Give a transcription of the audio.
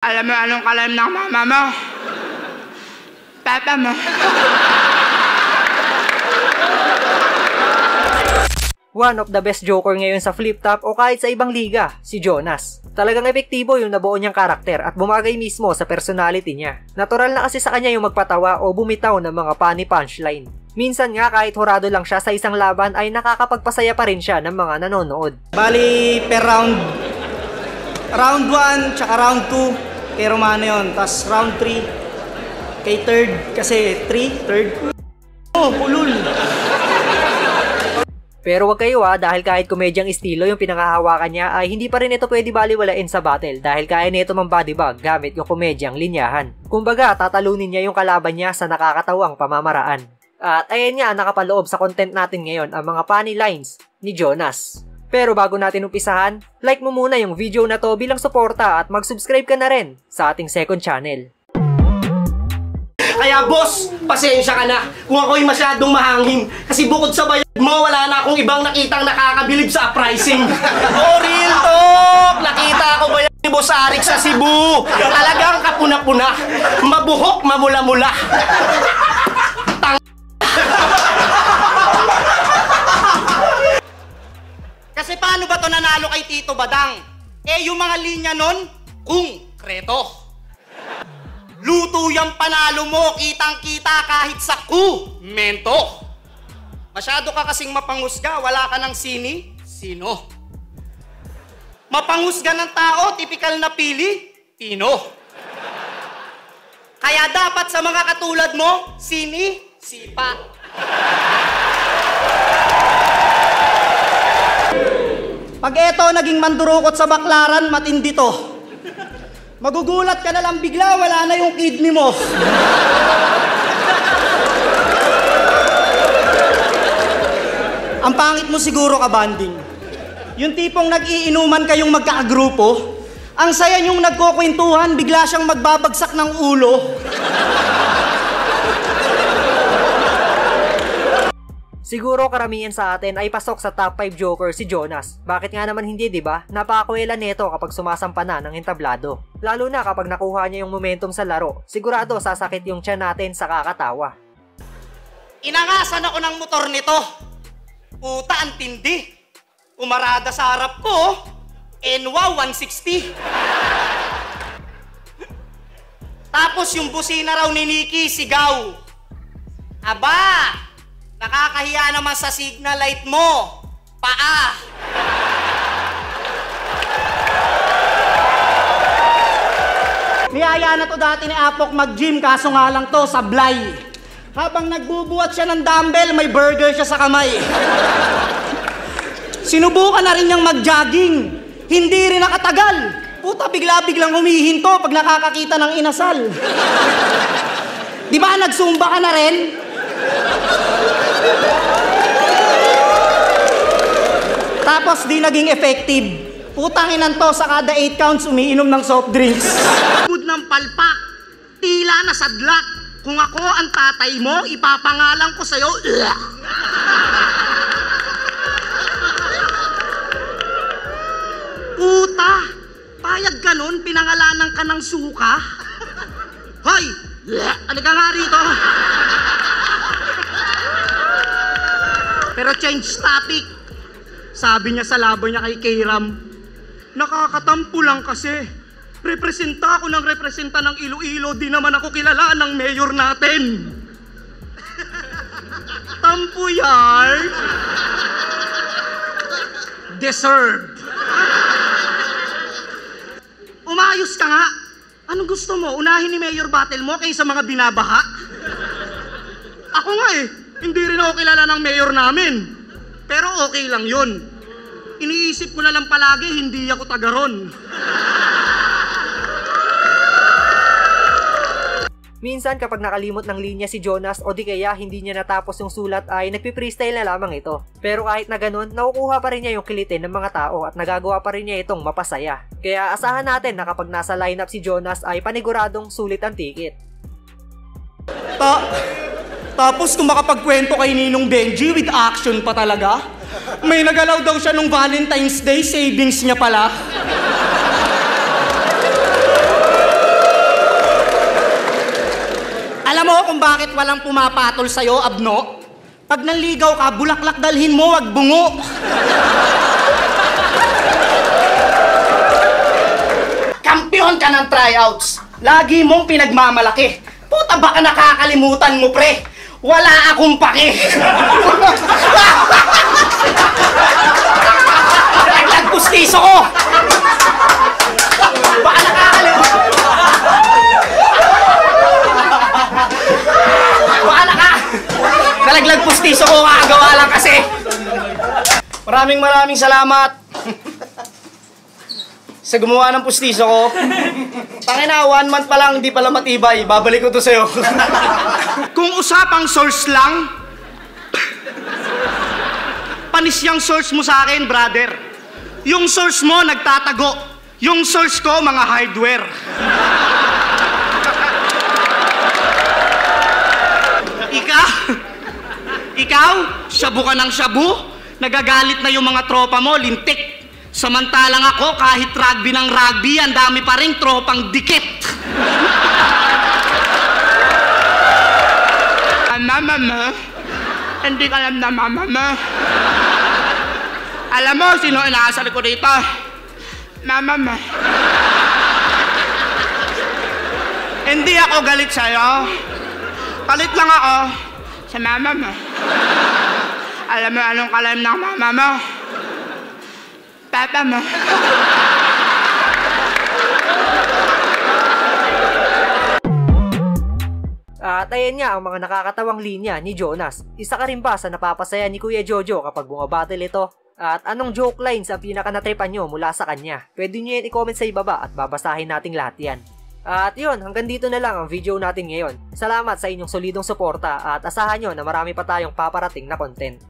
Alam mo anong kalam ng mama mo? Papa mo. One of the best joker ngayon sa Flip Top o kahit sa ibang liga, si Jonas. Talagang epektibo yung nabuo niyang karakter at bumagay mismo sa personality niya. Natural na kasi sa kanya yung magpatawa o bumitaw ng mga funny punchline. Minsan nga kahit hurado lang siya sa isang laban ay nakakapagpasaya pa rin siya ng mga nanonood. Bali per round 1 tsaka round 2 kay Romano yun. Tapos round 3 kay third kasi third. Oh, pulul. Pero wag kayo dahil kahit komedyang estilo yung pinangahawakan niya ay hindi pa rin ito pwede baliwalain sa battle dahil kaya nito mang bodybag gamit yung komedyang linyahan. Kumbaga tatalunin niya yung kalaban niya sa nakakatawang pamamaraan. At ayan nga nakapaloob sa content natin ngayon ang mga funny lines ni Jonas. Pero bago natin umpisahan, like mo muna yung video na to bilang suporta at mag-subscribe ka na rin sa ating second channel. Kaya boss, pasensya ka na kung ako'y masyadong mahangin. Kasi bukod sa bayad mo, wala na akong ibang nakitang nakakabilib sa pricing. Oh, real talk! Nakita ko ba yan ni Boss Arik sa Cebu? Talagang kapuna-puna, mabuhok, mamula-mula. Kasi paano ba to nanalo kay Tito Badang? Eh, yung mga linya nun, konkreto. Luto yung panalo mo, kitang-kita kahit sa mento. Masyado ka kasing mapangusga, wala ka ng sino? Mapangusga ng tao, tipikal na pili, Pino. Kaya dapat sa mga katulad mo, sipa. Pag eto naging mandurukot sa baklaran, matindi to. Magugulat ka na lang bigla, wala na yung kidney mo. Ang pangit mo siguro kabanding. Yung tipong nag-iinuman kayong magkakagrupo, ang saya nyong nagkukwentuhan, bigla siyang magbabagsak ng ulo. Siguro karamihan sa atin ay pasok sa top 5 joker si Jonas. Bakit nga naman hindi, diba? Napakakwela neto kapag sumasampa na ng entablado. Lalo na kapag nakuha niya yung momentum sa laro, sigurado sasakit yung tiyan natin sa kakatawa. Inangasan ako ng motor nito. Puta, ang tindi. Umarada sa harap ko, NWA 160. Tapos yung busina raw ni Nikki, sigaw. Aba! Nakakahiya naman sa signal light mo. Paa. Niyaya na to dati ni Apok mag-gym, kaso nga lang to, sablay. Habang nagbubuhat siya ng dumbbell, may burger siya sa kamay. Sinubukan na rin niyang mag-jogging. Hindi rin nakatagal. Puta, bigla-biglang humihinto pag nakakakita ng inasal. Di ba nagsumba ka na rin? Tapos di naging effective. Putang inan to, sa kada 8 counts umiinom ng soft drinks. Good ng palpak, tila na sadlak. Kung ako ang tatay mo, ipapangalan ko sa'yo. Puta, payag ka nun, pinangalanan ka ng suka. Hoy, halika nga rito. Pero change topic. Sabi niya sa laban niya kay K-Ram, nakakatampo lang kasi. Representa ako ng representa ng Iloilo, di naman ako kilala ng mayor natin. Tampo yard. Deserve. Umayos ka nga. Anong gusto mo? Unahin ni Mayor Battle mo kaysa mga binabaha? Ako nga hindi rin ako kilala ng mayor namin. Pero okay lang yun. Iniisip ko na lang palagi, hindi ako taga-ron. Minsan kapag nakalimot ng linya si Jonas o di kaya hindi niya natapos yung sulat ay nagpi-freestyle na lamang ito. Pero kahit na ganun, nakukuha pa rin niya yung kilitin ng mga tao at nagagawa pa rin niya itong mapasaya. Kaya asahan natin na kapag nasa lineup si Jonas ay paniguradong sulit ang ticket. Tapos kung makapagkwento kay Ninong Benji with action pa talaga, may nagalaw daw siya nung Valentine's Day, savings niya pala. mo kung bakit walang pumapatol sa'yo, Abno? Pag nanligaw ka, bulaklak dalhin mo, wag bungo. Kampiyon ka ng tryouts. Lagi mong pinagmamalaki. Puta, baka nakakalimutan mo, pre. Wala akong pake. Nagpustiso ko. Baka nakakalimutan. Baka nalaglag pustiso ko, kakagawa lang kasi. Maraming salamat sa gumawa ng pustiso ko. Tangina, 1 month pa lang, hindi pala matibay. Babalik ko to sa'yo. Kung usapang source lang, panis yung source mo sa akin, brother. Yung source mo, nagtatago. Yung source ko, mga hardware. Ikaw, shabu ka ng shabu, nagagalit na yung mga tropa mo, lintik. Samantalang ako, kahit rugby ng rugby, ang dami pa rin tropang dikit. Mama mo, hindi ka alam na mama mo. Alam mo, sino inaasar ko dito? Mama mo. Hindi ako galit sa'yo. Galit lang ako sa mama mo. Alam mo anong kalam ng mama mo? Papa mo. At ayan nga ang mga nakakatawang linya ni Jonas. Isa ka rin ba sa napapasaya ni Kuya Jojo kapag bumabattle ito? At anong joke lines ang pinaka-natripan nyo mula sa kanya? Pwede nyo yan i-comment sa ibaba at babasahin nating lahat yan. At yun, hanggang dito na lang ang video natin ngayon. Salamat sa inyong solidong suporta at asahan nyo na marami pa tayong paparating na content.